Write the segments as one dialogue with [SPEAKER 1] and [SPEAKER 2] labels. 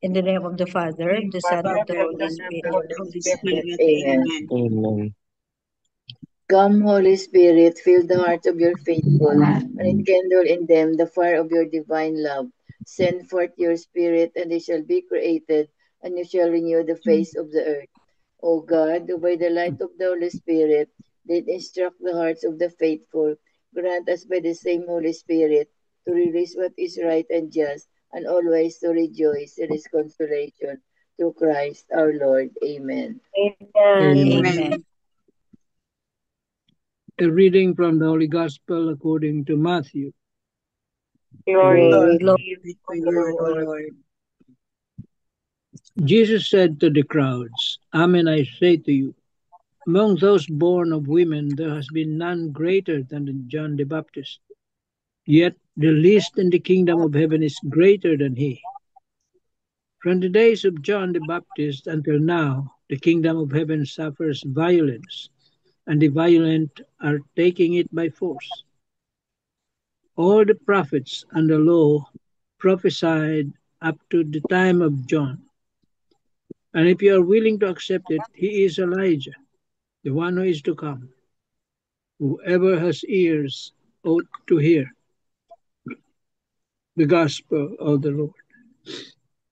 [SPEAKER 1] In the name of the Father, the Son, of the Holy Spirit.
[SPEAKER 2] Holy Spirit. Amen.
[SPEAKER 3] Amen.
[SPEAKER 4] Come, Holy Spirit, fill the hearts of your faithful, and enkindle in them the fire of your divine love. Send forth your Spirit, and they shall be created, and you shall renew the face of the earth. O God, who by the light of the Holy Spirit did instruct the hearts of the faithful, grant us by the same Holy Spirit to release what is right and just, and always to rejoice in his consolation. Through Christ our Lord. Amen.
[SPEAKER 5] Amen.
[SPEAKER 1] Amen.
[SPEAKER 5] A reading from the Holy Gospel according to Matthew.
[SPEAKER 3] Glory
[SPEAKER 4] Glory
[SPEAKER 1] Glory
[SPEAKER 2] Be
[SPEAKER 1] to
[SPEAKER 2] to
[SPEAKER 1] you,
[SPEAKER 2] you,
[SPEAKER 1] O
[SPEAKER 2] O
[SPEAKER 1] Lord.
[SPEAKER 5] Jesus said to the crowds, Amen, I say to you, among those born of women there has been none greater than John the Baptist. Yet the least in the kingdom of heaven is greater than he. From the days of John the Baptist until now, the kingdom of heaven suffers violence, and the violent are taking it by force. All the prophets and the law prophesied up to the time of John. And if you are willing to accept it, he is Elijah, the one who is to come. Whoever has ears ought to hear the gospel of the Lord.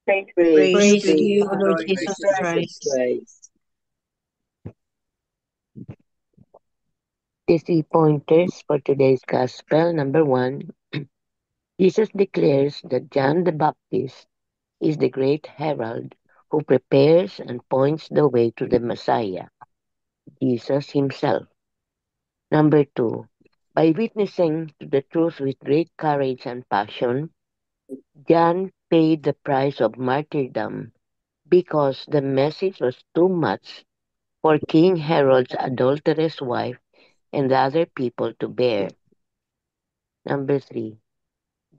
[SPEAKER 4] praise
[SPEAKER 1] Praise
[SPEAKER 4] to
[SPEAKER 1] to
[SPEAKER 4] you,
[SPEAKER 1] you,
[SPEAKER 2] our
[SPEAKER 1] Lord
[SPEAKER 2] Lord
[SPEAKER 1] Jesus
[SPEAKER 4] Jesus
[SPEAKER 1] Christ.
[SPEAKER 4] Christ.
[SPEAKER 3] The 3 pointers for today's Gospel. Number 1, Jesus declares that John the Baptist is the great herald who prepares and points the way to the Messiah, Jesus himself. Number 2, by witnessing to the truth with great courage and passion, John paid the price of martyrdom because the message was too much for King Herod's adulterous wife and the other people to bear. Number 3,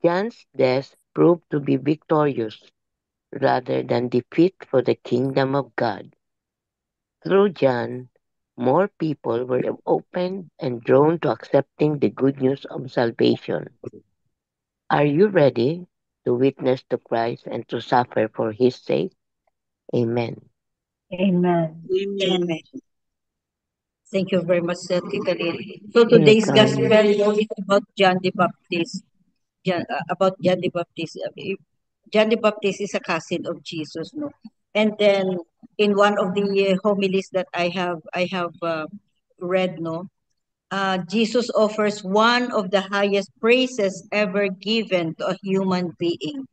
[SPEAKER 3] John's death proved to be victorious rather than defeat for the kingdom of God. Through John, more people were opened and drawn to accepting the good news of salvation. Are you ready to witness to Christ and to suffer for his sake? Amen.
[SPEAKER 1] Amen.
[SPEAKER 2] Amen.
[SPEAKER 1] Thank you very much, Tita Lily. So
[SPEAKER 3] You're
[SPEAKER 1] today's gospel
[SPEAKER 3] welcome.
[SPEAKER 1] is about John the Baptist. About John the Baptist. John the Baptist is a cousin of Jesus, no? And then in one of the homilies that I have read, no, Jesus offers one of the highest praises ever given to a human being.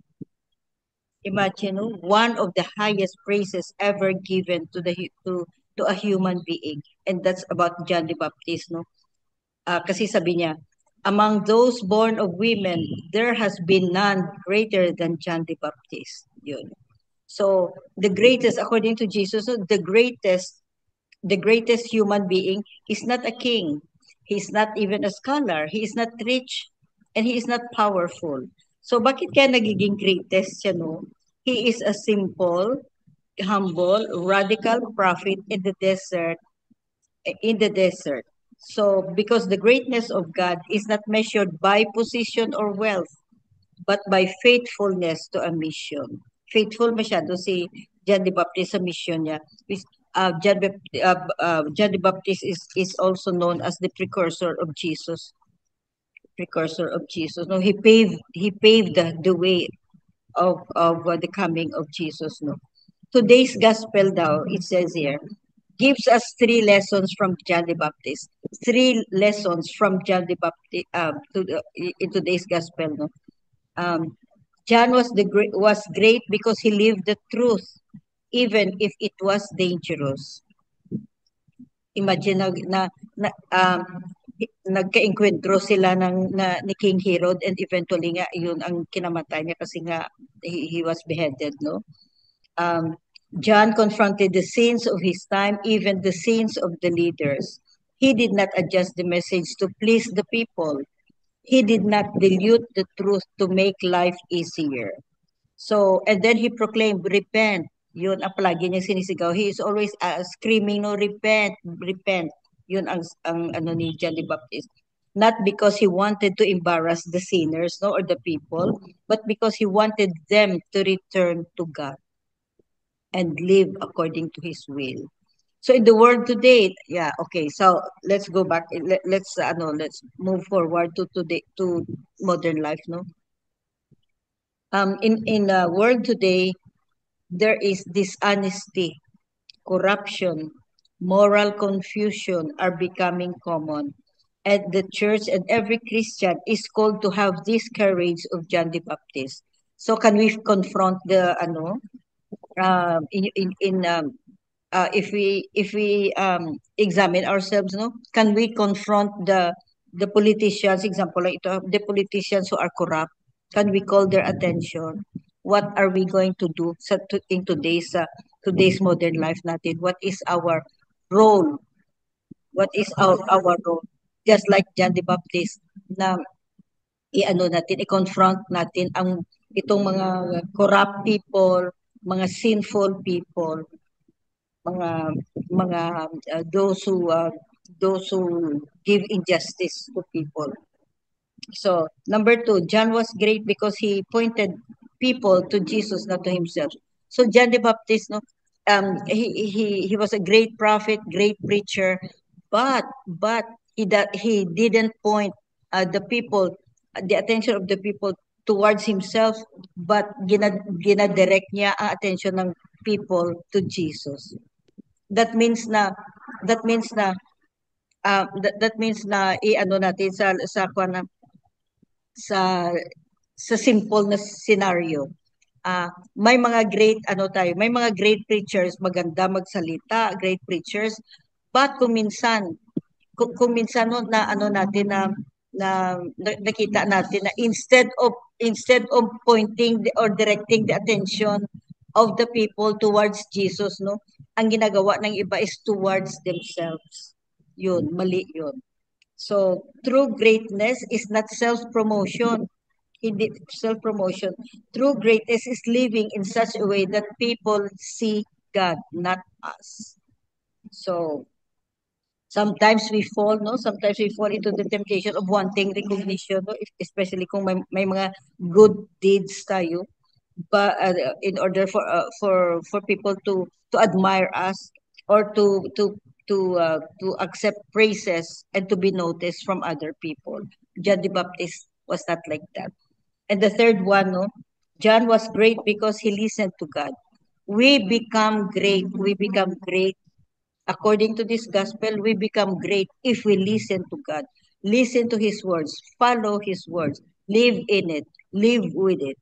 [SPEAKER 1] Imagine, no, one of the highest praises ever given to to a human being, and that's about John the Baptist, no? Kasi sabi niya, among those born of women, there has been none greater than John the Baptist. Yun. So, the greatest, according to Jesus, so the greatest human being is not a king. He's not even a scholar. He is not rich. And he is not powerful. So, bakit kaya nagiging greatest siya, no? He is a simple, humble, radical prophet in the desert. So, because the greatness of God is not measured by position or wealth, but by faithfulness to a mission. Faithful masyado si John the Baptist sa mission niya. John the Baptist is also known as the precursor of Jesus. Precursor of Jesus. No, he paved the way of the coming of Jesus. No, today's gospel daw, it says here, gives us three lessons from John the Baptist. Three lessons from John the Baptist in today's gospel. No, um, John was great because he lived the truth, even if it was dangerous. Imagine nagka-enkwentro sila ni King Herod, and eventually nga yun ang kinamatay niya kasi nga he was beheaded, no? Um, John confronted the sins of his time, even the sins of the leaders. He did not adjust the message to please the people. He did not dilute the truth to make life easier. So, and then he proclaimed, repent. Yun ang palagi niya sinisigaw. He is always screaming, no, repent, repent. Yun ang ano ni John the Baptist. Not because he wanted to embarrass the sinners, no, or the people, but because he wanted them to return to God. and live according to his will. So in the world today, yeah, okay. So let's go back. Let's move forward to today, to modern life, no. In world today, there is dishonesty, corruption, moral confusion are becoming common. And the church and every Christian is called to have this courage of John the Baptist. So can we confront the in if we examine ourselves, no, can we confront the politicians, example like ito, the politicians who are corrupt, can we call their attention? What are we going to do in today's modern life natin? What is our role? What is our role? Just like John the Baptist, na i-confront natin itong mga corrupt people, mga sinful people, mga those who give injustice to people. So number two, John was great because he pointed people to Jesus, not to himself. So John the Baptist, no, he was a great prophet, great preacher, but he didn't point the people, the attention of the people towards himself, but gina-direct niya ang attention ng people to Jesus. That means na that means na that means na natin sa sa simple na scenario. May mga may mga great preachers, maganda magsalita, great preachers, but kung minsan no, na natin na nakita natin na instead of pointing or directing the attention of the people towards Jesus, no, ang ginagawa ng iba is towards themselves. Yun, mali yun. So, true greatness is not self-promotion. Hindi self-promotion. True greatness is living in such a way that people see God, not us. So, sometimes we fall, no? Sometimes we fall into the temptation of wanting recognition, no? Especially kung may mga good deeds tayo, but in order for people to admire us or to accept praises and to be noticed from other people. John the Baptist was not like that. And the third one, no, John was great because he listened to God. We become great. We become great. According to this gospel, we become great if we listen to God. Listen to his words. Follow his words. Live in it. Live with it.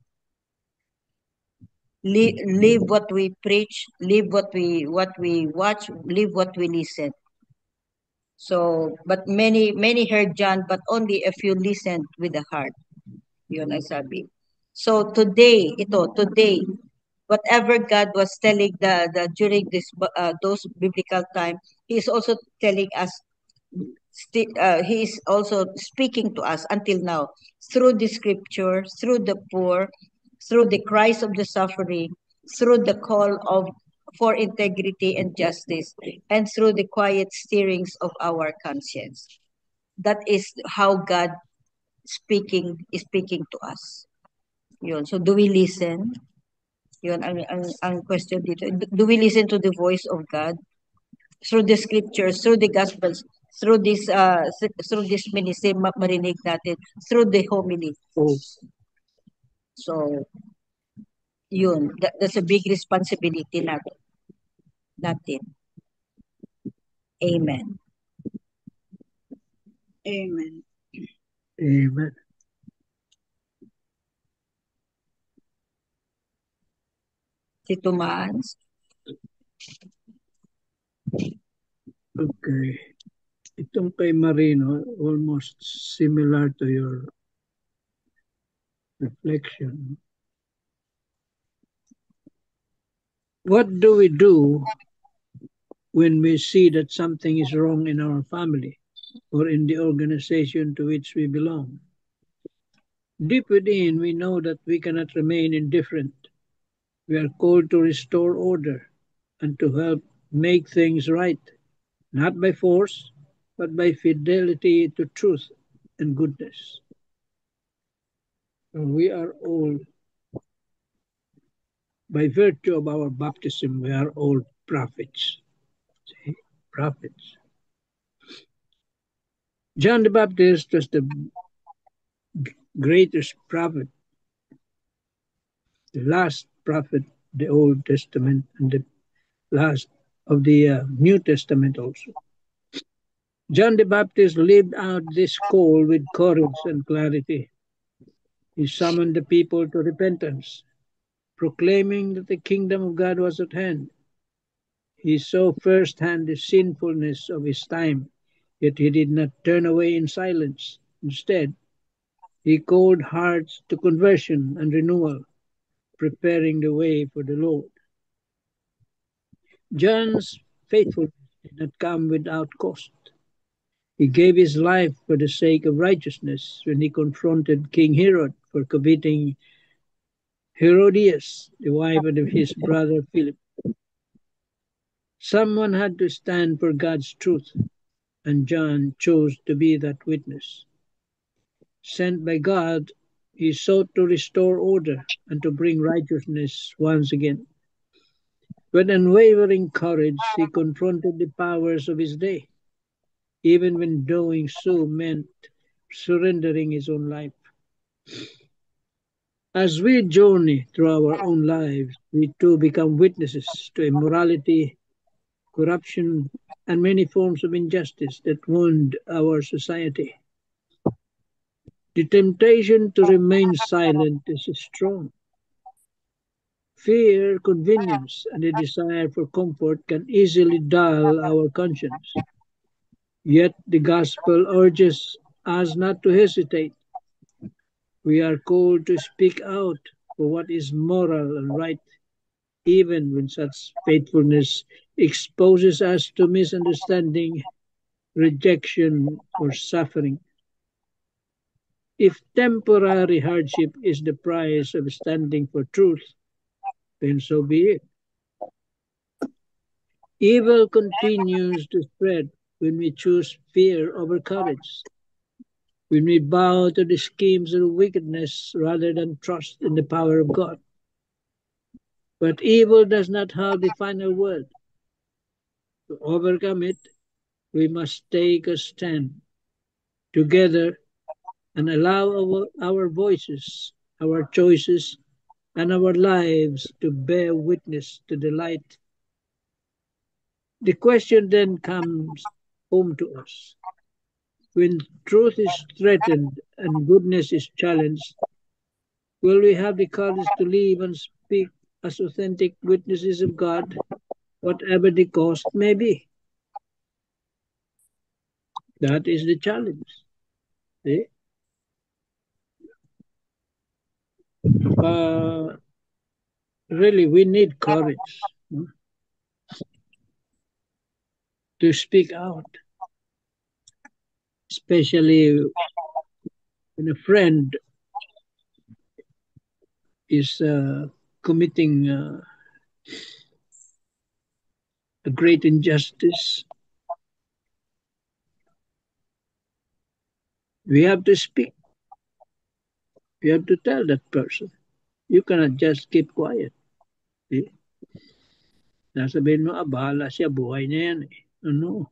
[SPEAKER 1] Live what we preach. Live what we watch. Live what we listen. So, but many heard John, but only a few listened with the heart. Yun ang sabi. So today, whatever God was telling the during those biblical time, He is also telling us. He is also speaking to us until now through the scripture, through the poor, through the cries of the suffering, through the call of for integrity and justice, and through the quiet stirrings of our conscience. That is how God is speaking to us. Yun. So do we listen? Yun ang question dito. Do we listen to the voice of God through the scriptures, through the gospels, through this ministry marinig natin, through the homily? So yun, that's a big responsibility natin. Amen.
[SPEAKER 2] Amen.
[SPEAKER 5] Amen.
[SPEAKER 1] Si Tomas.
[SPEAKER 5] Okay. Itong kay Marino, almost similar to your reflection. What do we do when we see that something is wrong in our family or in the organization to which we belong? Deep within, we know that we cannot remain indifferent. We are called to restore order and to help make things right, not by force, but by fidelity to truth and goodness. We are all By virtue of our baptism, we are all prophets. See? Prophets. John the Baptist was the greatest prophet, the last prophet, the Old Testament, and the last of the New Testament also. John the Baptist lived out this call with courage and clarity. He summoned the people to repentance, proclaiming that the kingdom of God was at hand. He saw firsthand the sinfulness of his time, yet he did not turn away in silence. Instead, he called hearts to conversion and renewal, preparing the way for the Lord. John's faithfulness did not come without cost. He gave his life for the sake of righteousness when he confronted King Herod for coveting Herodias, the wife of his brother Philip. Someone had to stand for God's truth, and John chose to be that witness. Sent by God, he sought to restore order and to bring righteousness once again. With unwavering courage, he confronted the powers of his day, even when doing so meant surrendering his own life. As we journey through our own lives, we too become witnesses to immorality, corruption, and many forms of injustice that wound our society. The temptation to remain silent is strong. Fear, convenience, and the desire for comfort can easily dull our conscience. Yet the gospel urges us not to hesitate. We are called to speak out for what is moral and right, even when such faithfulness exposes us to misunderstanding, rejection, or suffering. If temporary hardship is the price of standing for truth, then so be it. Evil continues to spread when we choose fear over courage, when we bow to the schemes of wickedness rather than trust in the power of God. But evil does not have the final word. To overcome it, we must take a stand together and allow our voices, our choices, and our lives to bear witness to the light. The question then comes home to us. When truth is threatened and goodness is challenged, will we have the courage to live and speak as authentic witnesses of God, whatever the cost may be? That is the challenge. See? Uh, really, we need courage to speak out, especially when a friend is committing a great injustice. We have to speak. We have to tell that person. You cannot just keep quiet. See? Nasabihin mo, bahala siya, buhay niya yan eh. Ano?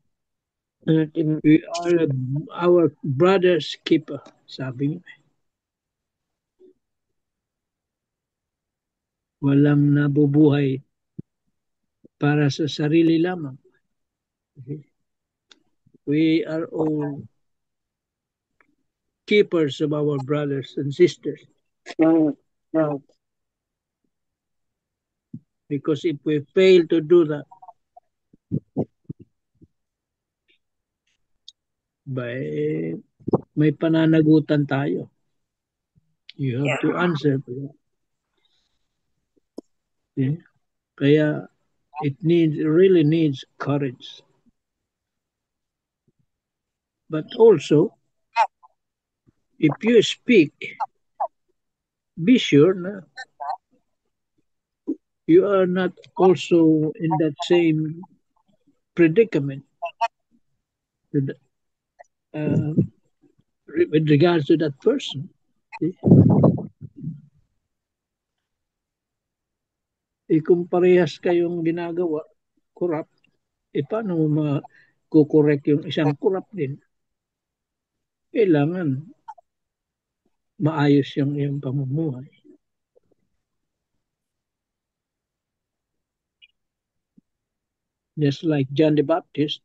[SPEAKER 5] We are our brother's keeper, sabi niya. Walang nabubuhay para sa sarili lamang. We are all keepers of our brothers and sisters. Because if we fail to do that, may pananagutan tayo. You have to answer for that. Yeah? Kaya really needs courage. But also, if you speak, be sure na you are not also in that same predicament with, with regards to that person. See? kung parehas kayong ginagawa, corrupt, paano mo ma-correct yung isang corrupt din? Kailangan maayos yung iyong pamumuhay. Just like John the Baptist,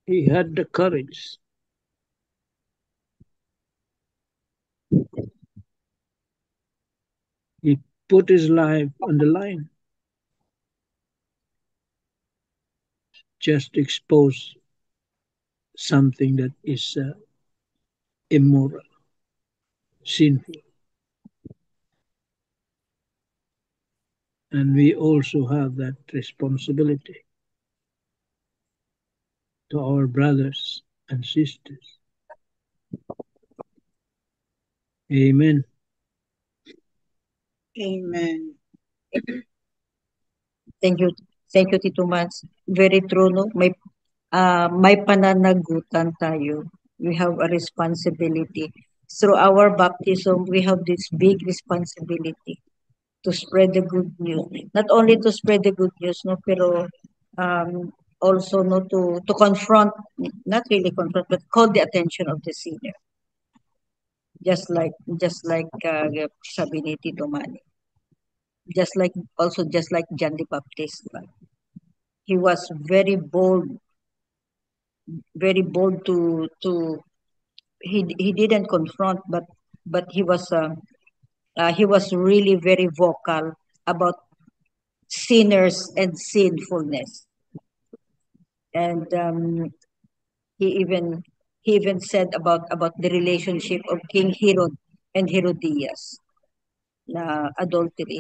[SPEAKER 5] he had the courage. He put his life on the line just to expose something that is immoral, sinful. And we also have that responsibility to our brothers and sisters. Amen.
[SPEAKER 2] Amen.
[SPEAKER 1] Thank you. Thank you, Tito Mans. Very true, no? May pananagutan tayo. We have a responsibility. Through our baptism, we have this big responsibility to spread the good news. Not only to spread the good news, no, pero also no to confront, not really confront, but call the attention of the sinner. Just like sabi ni Tito Manny. Just like John the Baptist. He was very bold he didn't confront, but he was really very vocal about sinners and sinfulness, and he even said about the relationship of King Herod and Herodias na adultery.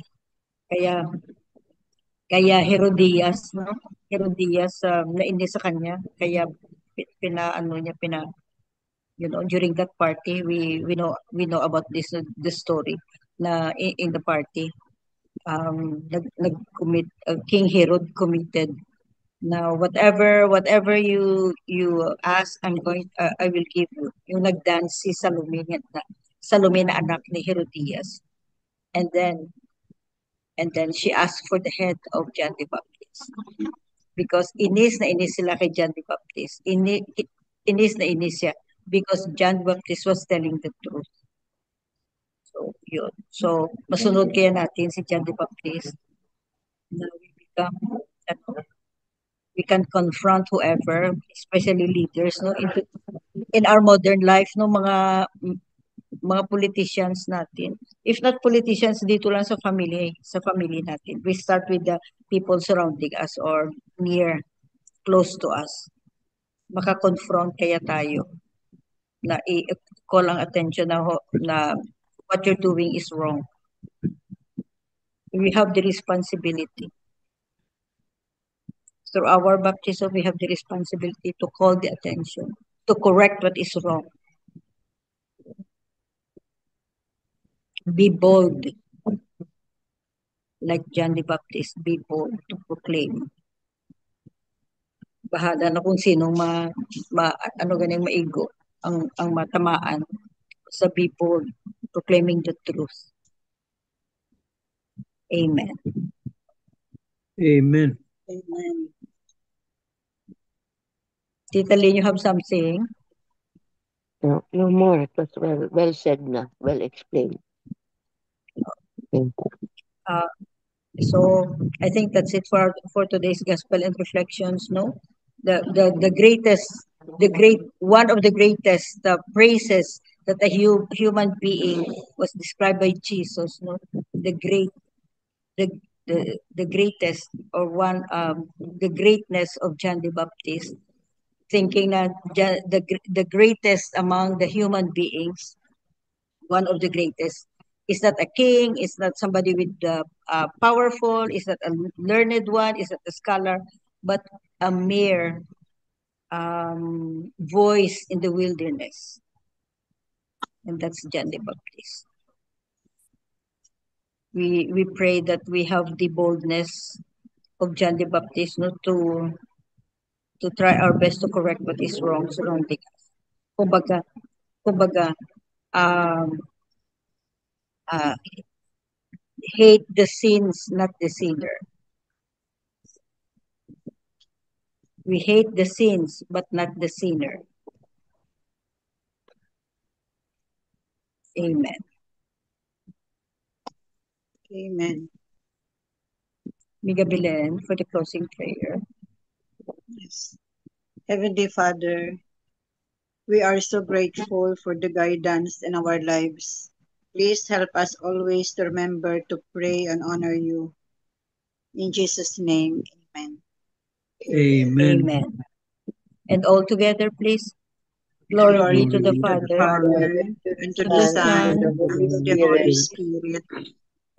[SPEAKER 1] Kaya Herodias, no? Herodias nainis sa kanya, kaya pinaano niya during that party we know about this story na in the party nag-commit King Herod committed now whatever you ask I will give you. Yung nagdance si Salome na anak ni Herodias, and then she asked for the head of John the Baptist because inis sila kay John the Baptist. Inis siya because John the Baptist was telling the truth. So, yun. So, masunod kaya natin si John the Baptist na we can confront whoever, especially leaders, no, in our modern life, no, mga politicians natin. If not politicians, dito lang sa family natin. We start with the people surrounding us or near, close to us. Makakonfront kaya tayo na i-call ang attention na what you're doing is wrong. We have the responsibility. Through our baptism, we have the responsibility to call the attention, to correct what is wrong. Be bold, like John the Baptist, be bold to proclaim. Bahala na kung sinong ganing maigo ang matamaan sa be bold, proclaiming the truth. Amen.
[SPEAKER 5] Amen.
[SPEAKER 2] Amen.
[SPEAKER 1] Tita Lynn, you have something?
[SPEAKER 3] No more. It was well said na. Well explained. Thank you.
[SPEAKER 1] So I think that's it for today's gospel and reflections. No, the one of the greatest praises that a human being was described by Jesus. No, the greatest or one the greatness of John the Baptist, thinking that the greatest among the human beings, one of the greatest, is not a king, is not somebody with powerful, is not a learned one, is not a scholar, but a mere voice in the wilderness. And that's John the Baptist. We pray that we have the boldness of John the Baptist, no, to try our best to correct what is wrong surrounding us. Kumbaga, uh, hate the sins, not the sinner. We hate the sins, but not the sinner. Amen.
[SPEAKER 2] Amen.
[SPEAKER 1] Miga Belen for the closing prayer.
[SPEAKER 2] Yes. Heavenly Father, we are so grateful for the guidance in our lives. Please help us always to remember to pray and honor you. In Jesus' name, amen.
[SPEAKER 5] Amen.
[SPEAKER 1] Amen. And all together, please. Glory
[SPEAKER 2] Glory
[SPEAKER 1] be
[SPEAKER 5] Glory
[SPEAKER 1] to the
[SPEAKER 5] be to the
[SPEAKER 1] Father,
[SPEAKER 2] Father,
[SPEAKER 5] Father,
[SPEAKER 4] Father, to the
[SPEAKER 2] and to
[SPEAKER 1] to
[SPEAKER 2] the
[SPEAKER 1] the
[SPEAKER 4] Son, and
[SPEAKER 2] Son,
[SPEAKER 4] to
[SPEAKER 1] Son,
[SPEAKER 4] the
[SPEAKER 2] and
[SPEAKER 4] Holy
[SPEAKER 2] to the
[SPEAKER 5] Holy
[SPEAKER 2] Holy
[SPEAKER 4] Spirit,
[SPEAKER 5] Spirit,
[SPEAKER 2] Spirit,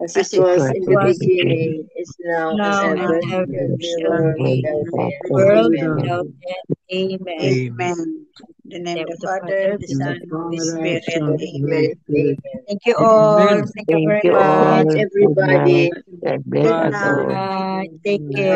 [SPEAKER 4] as it
[SPEAKER 2] as it
[SPEAKER 3] It
[SPEAKER 4] was
[SPEAKER 3] was
[SPEAKER 4] in
[SPEAKER 3] in
[SPEAKER 4] the
[SPEAKER 3] the
[SPEAKER 1] was
[SPEAKER 3] beginning,
[SPEAKER 4] beginning, is now, and
[SPEAKER 1] now and
[SPEAKER 4] ever
[SPEAKER 2] now
[SPEAKER 1] ever
[SPEAKER 4] shall
[SPEAKER 2] and
[SPEAKER 4] be,
[SPEAKER 1] shall
[SPEAKER 2] shall
[SPEAKER 4] world
[SPEAKER 1] be,
[SPEAKER 2] be,
[SPEAKER 4] without
[SPEAKER 3] without
[SPEAKER 4] end.
[SPEAKER 3] end.
[SPEAKER 1] world
[SPEAKER 2] world
[SPEAKER 4] Amen.
[SPEAKER 5] without
[SPEAKER 1] without
[SPEAKER 5] end.
[SPEAKER 1] end. Amen.
[SPEAKER 5] Amen.
[SPEAKER 2] Amen. In the name
[SPEAKER 1] Name
[SPEAKER 2] of
[SPEAKER 1] of
[SPEAKER 2] the
[SPEAKER 1] the
[SPEAKER 2] Father,
[SPEAKER 1] Father,
[SPEAKER 2] the
[SPEAKER 1] the
[SPEAKER 5] In
[SPEAKER 2] Son,
[SPEAKER 5] the
[SPEAKER 1] Son,
[SPEAKER 2] and the
[SPEAKER 5] Father,
[SPEAKER 1] Holy
[SPEAKER 2] Spirit.
[SPEAKER 5] Son,
[SPEAKER 1] Spirit.
[SPEAKER 5] and Holy
[SPEAKER 4] Amen.
[SPEAKER 2] Amen.
[SPEAKER 5] Spirit.
[SPEAKER 4] Amen.
[SPEAKER 1] Thank you all.
[SPEAKER 5] Amen.
[SPEAKER 1] Thank you
[SPEAKER 3] Thank
[SPEAKER 1] very
[SPEAKER 3] you
[SPEAKER 4] Good night,
[SPEAKER 1] much.
[SPEAKER 3] all. Good
[SPEAKER 4] everybody.
[SPEAKER 3] night. God bless
[SPEAKER 2] Good
[SPEAKER 1] Good
[SPEAKER 3] us all.
[SPEAKER 2] night.
[SPEAKER 1] night. Take care.